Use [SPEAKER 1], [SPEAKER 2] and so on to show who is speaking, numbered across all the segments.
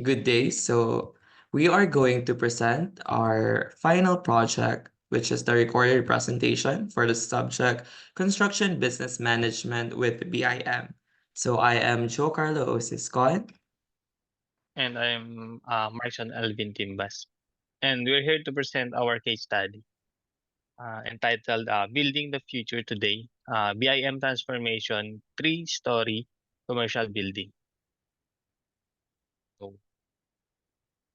[SPEAKER 1] Good day. We are going to present our final project, which is the recorded presentation for the subject Construction Business Management with BIM. I am Joe Carlo Osiscon.
[SPEAKER 2] And I'm Marson Alvin Timbas. And we're here to present our case study entitled Building the Future Today, BIM Transformation 3-Story Commercial Building. So,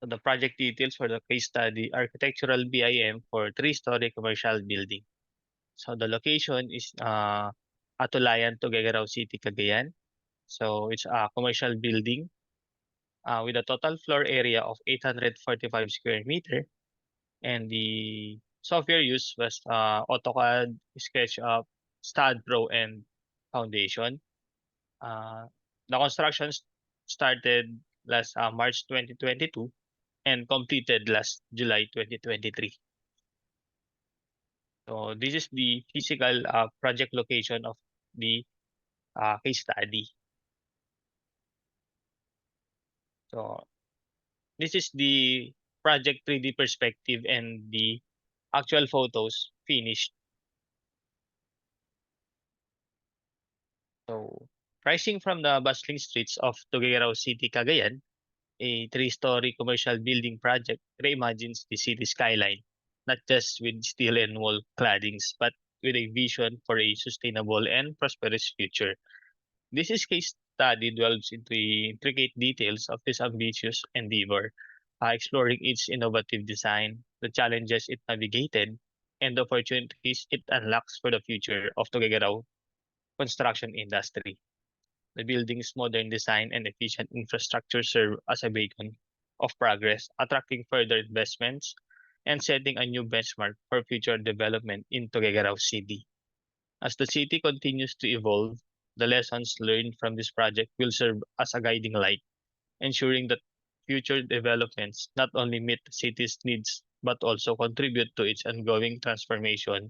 [SPEAKER 2] so the project details for the case study, Architectural BIM for 3-Story Commercial Building. So the location is Atulayan, Tuguegarao City, Cagayan. So it's a commercial building with a total floor area of 845 square meter. And the software used was AutoCAD, SketchUp, STAAD Pro, and Foundation. Uh, the construction started last March 2022 and completed last July 2023. So this is the physical project location of the case study. So this is the project 3D perspective and the actual photos finished. So, rising from the bustling streets of Tuguegarao City, Cagayan, a 3-story commercial building project reimagines the city skyline, not just with steel and wall claddings, but with a vision for a sustainable and prosperous future. This is case study delves into the intricate details of this ambitious endeavor, exploring its innovative design, the challenges it navigated, and the opportunities it unlocks for the future of Tuguegarao construction industry. The building's modern design and efficient infrastructure serve as a beacon of progress, attracting further investments and setting a new benchmark for future development in Tuguegarao City. As the city continues to evolve, the lessons learned from this project will serve as a guiding light, ensuring that future developments not only meet the city's needs but also contribute to its ongoing transformation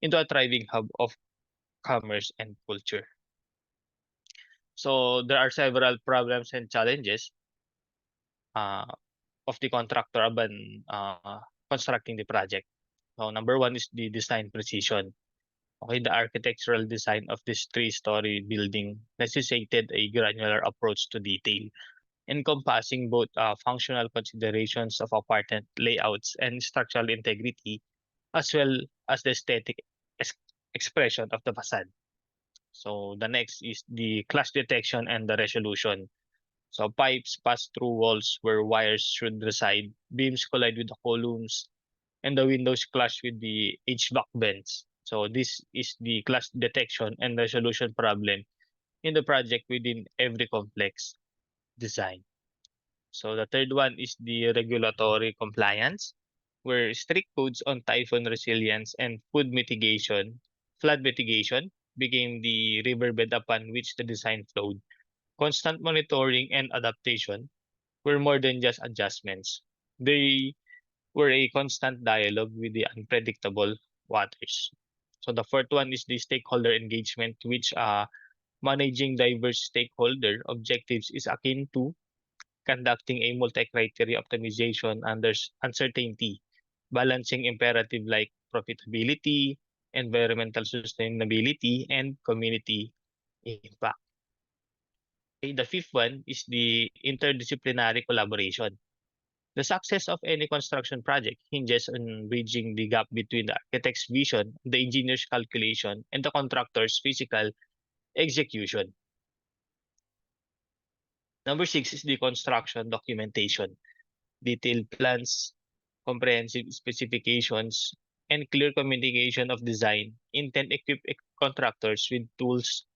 [SPEAKER 2] into a thriving hub of commerce and culture. So there are several problems and challenges uh, of the contractor when constructing the project. So number one is the design precision. Okay, the architectural design of this 3-story building necessitated a granular approach to detail, encompassing both functional considerations of apartment layouts and structural integrity, as well as the aesthetic ex- expression of the facade. So the next is the clash detection and the resolution. So pipes pass through walls where wires should reside, beams collide with the columns, and the windows clash with the HVAC vents. So this is the clash detection and resolution problem in the project within every complex design. So the third one is the regulatory compliance, where strict codes on typhoon resilience and flood mitigation became the riverbed upon which the design flowed. Constant monitoring and adaptation were more than just adjustments. They were a constant dialogue with the unpredictable waters. So the fourth one is the stakeholder engagement, which managing diverse stakeholder objectives is akin to conducting a multi-criteria optimization under uncertainty, balancing imperative like profitability, environmental sustainability, and community impact. Okay, the fifth one is the interdisciplinary collaboration. The success of any construction project hinges on bridging the gap between the architect's vision, the engineer's calculation, and the contractor's physical execution. Number six is the construction documentation. Detailed plans, comprehensive specifications, and clear communication of design intent equip contractors with tools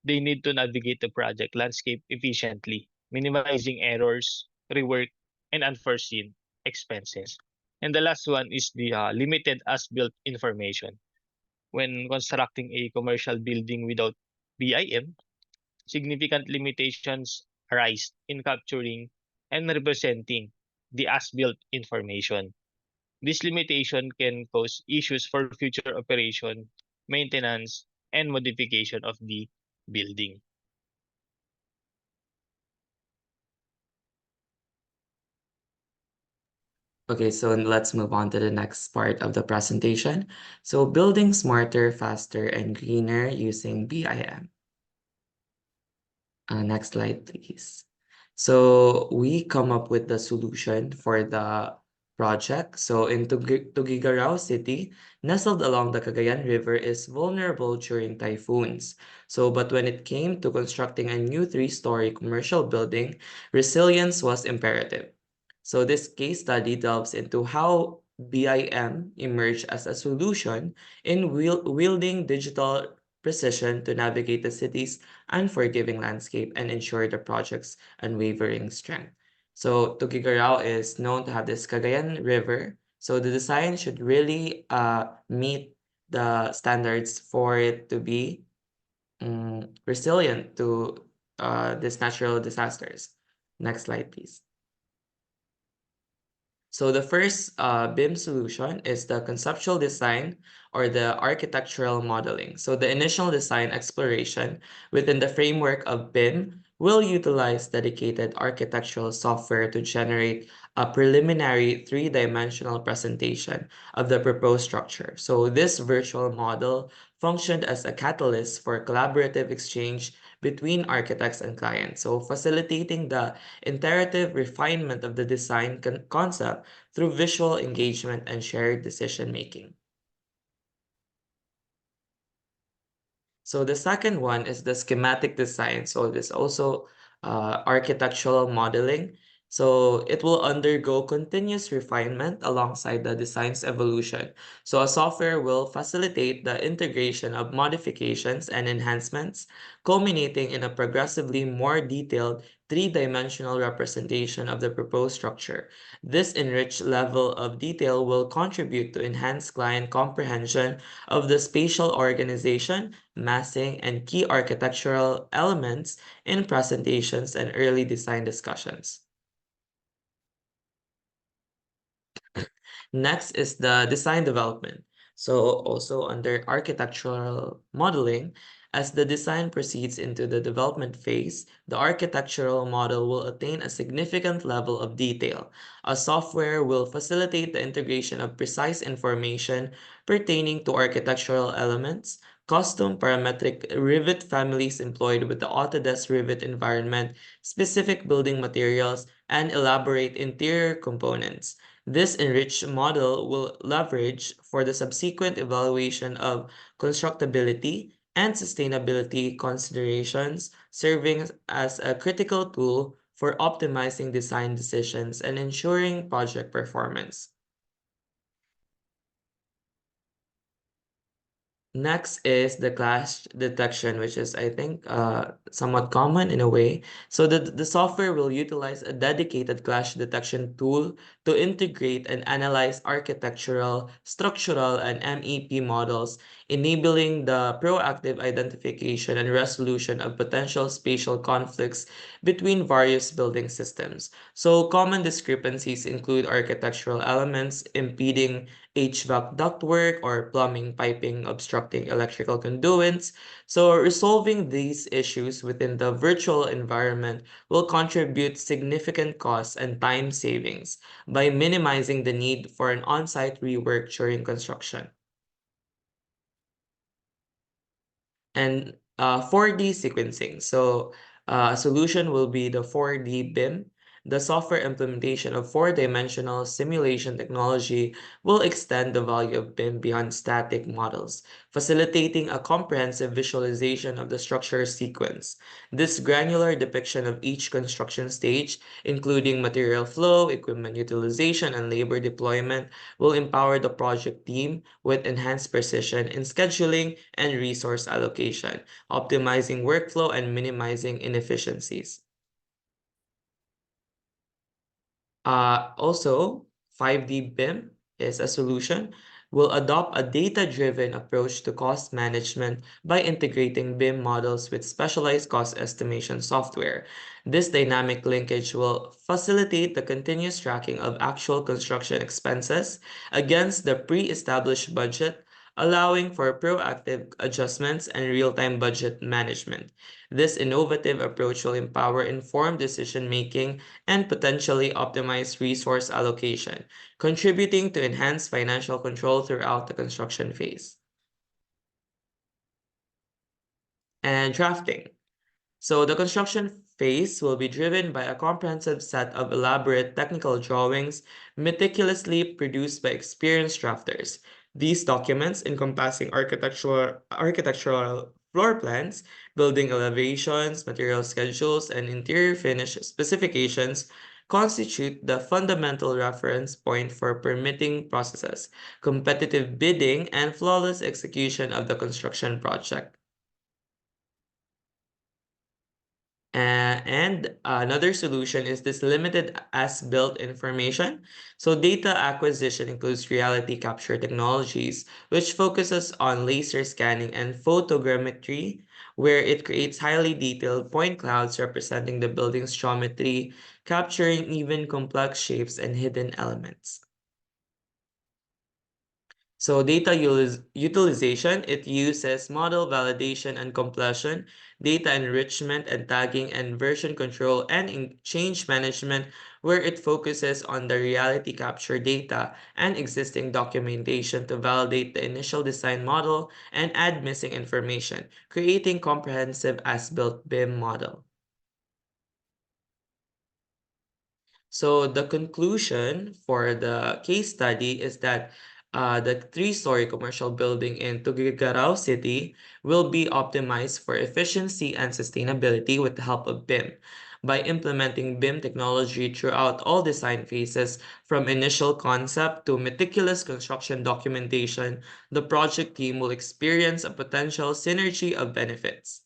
[SPEAKER 2] they need to navigate the project landscape efficiently, minimizing errors, rework, and unforeseen expenses. And the last one is the limited as-built information. When constructing a commercial building without BIM, significant limitations arise in capturing and representing the as-built information. This limitation can cause issues for future operation, maintenance, and modification of the building.
[SPEAKER 1] Okay, so let's move on to the next part of the presentation. So building smarter, faster, and greener using BIM. Next slide, please. So we come up with the solution for the project. So in Tuguegarao City, nestled along the Cagayan River, is vulnerable during typhoons. So, but when it came to constructing a new three-story commercial building, resilience was imperative. So this case study delves into how BIM emerged as a solution in wielding digital precision to navigate the city's unforgiving landscape and ensure the project's unwavering strength. So Tuguegarao is known to have this Cagayan River. So the design should really meet the standards for it to be resilient to these natural disasters. Next slide, please. So the first BIM solution is the conceptual design or the architectural modeling. So the initial design exploration within the framework of BIM will utilize dedicated architectural software to generate a preliminary three-dimensional presentation of the proposed structure. So this virtual model functioned as a catalyst for collaborative exchange between architects and clients. So facilitating the iterative refinement of the design concept through visual engagement and shared decision making. So the second one is the schematic design. So this also architectural modeling. So it will undergo continuous refinement alongside the design's evolution. So a software will facilitate the integration of modifications and enhancements, culminating in a progressively more detailed three-dimensional representation of the proposed structure. This enriched level of detail will contribute to enhanced client comprehension of the spatial organization, massing, and key architectural elements in presentations and early design discussions. Next is the design development. So also under architectural modeling, as the design proceeds into the development phase, the architectural model will attain a significant level of detail. A software will facilitate the integration of precise information pertaining to architectural elements, custom parametric rivet families employed with the Autodesk Rivet environment, specific building materials, and elaborate interior components. This enriched model will leverage for the subsequent evaluation of constructability and sustainability considerations, serving as a critical tool for optimizing design decisions and ensuring project performance. Next is the clash detection, which is, I think, somewhat common in a way. So the software will utilize a dedicated clash detection tool to integrate and analyze architectural, structural, and MEP models, enabling the proactive identification and resolution of potential spatial conflicts between various building systems. So common discrepancies include architectural elements impeding HVAC ductwork or plumbing piping obstructing electrical conduits. So resolving these issues within the virtual environment will contribute significant costs and time savings by minimizing the need for an on-site rework during construction. And 4D sequencing. So a solution will be the 4D BIM. The software implementation of four-dimensional simulation technology will extend the value of BIM beyond static models, facilitating a comprehensive visualization of the structure sequence. This granular depiction of each construction stage, including material flow, equipment utilization, and labor deployment, will empower the project team with enhanced precision in scheduling and resource allocation, optimizing workflow and minimizing inefficiencies. Also, 5D BIM is a solution. Will adopt a data-driven approach to cost management by integrating BIM models with specialized cost estimation software. This dynamic linkage will facilitate the continuous tracking of actual construction expenses against the pre-established budget, allowing for proactive adjustments and real-time budget management. This innovative approach will empower informed decision-making and potentially optimize resource allocation, contributing to enhanced financial control throughout the construction phase. And drafting. So the construction phase will be driven by a comprehensive set of elaborate technical drawings meticulously produced by experienced drafters. These documents, encompassing architectural floor plans, building elevations, material schedules, and interior finish specifications, constitute the fundamental reference point for permitting processes, competitive bidding, and flawless execution of the construction project. And another solution is this limited as-built information. So data acquisition includes reality capture technologies, which focuses on laser scanning and photogrammetry, where it creates highly detailed point clouds representing the building's geometry, capturing even complex shapes and hidden elements. So data utilization, it uses model validation and completion, data enrichment and tagging, and version control and change management, where it focuses on the reality capture data and existing documentation to validate the initial design model and add missing information, creating comprehensive as-built BIM model. So the conclusion for the case study is that the three-story commercial building in Tuguegarao City will be optimized for efficiency and sustainability with the help of BIM. By implementing BIM technology throughout all design phases, from initial concept to meticulous construction documentation, the project team will experience a potential synergy of benefits.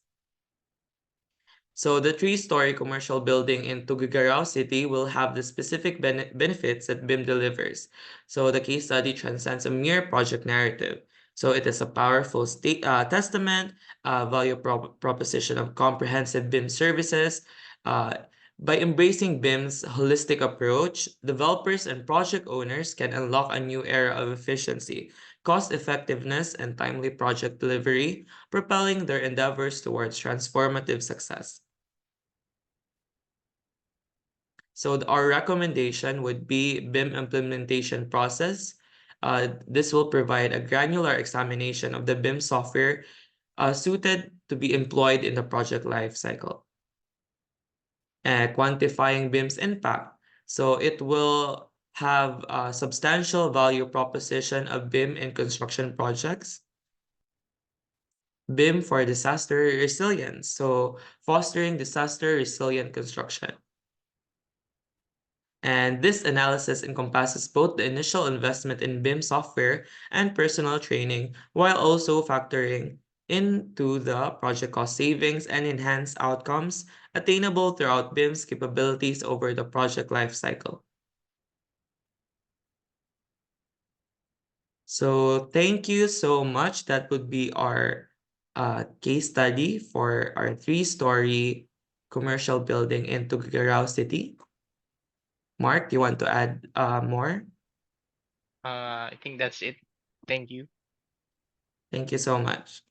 [SPEAKER 1] So the three-story commercial building in Tuguegarao City will have the specific benefits that BIM delivers. So the case study transcends a mere project narrative. So it is a powerful testament, value proposition of comprehensive BIM services. Uh, by embracing BIM's holistic approach, developers and project owners can unlock a new era of efficiency, cost effectiveness, and timely project delivery, propelling their endeavors towards transformative success. So our recommendation would be BIM implementation process. This will provide a granular examination of the BIM software suited to be employed in the project lifecycle. Quantifying BIM's impact. So it will have a substantial value proposition of BIM in construction projects. BIM for disaster resilience. So fostering disaster resilient construction. And this analysis encompasses both the initial investment in BIM software and personal training, while also factoring into the project cost savings and enhanced outcomes attainable throughout BIM's capabilities over the project lifecycle. So thank you so much. That would be our case study for our three-story commercial building in Tuguegarao City. Mark, you want to add more?
[SPEAKER 2] I think that's it. Thank you.
[SPEAKER 1] Thank you so much.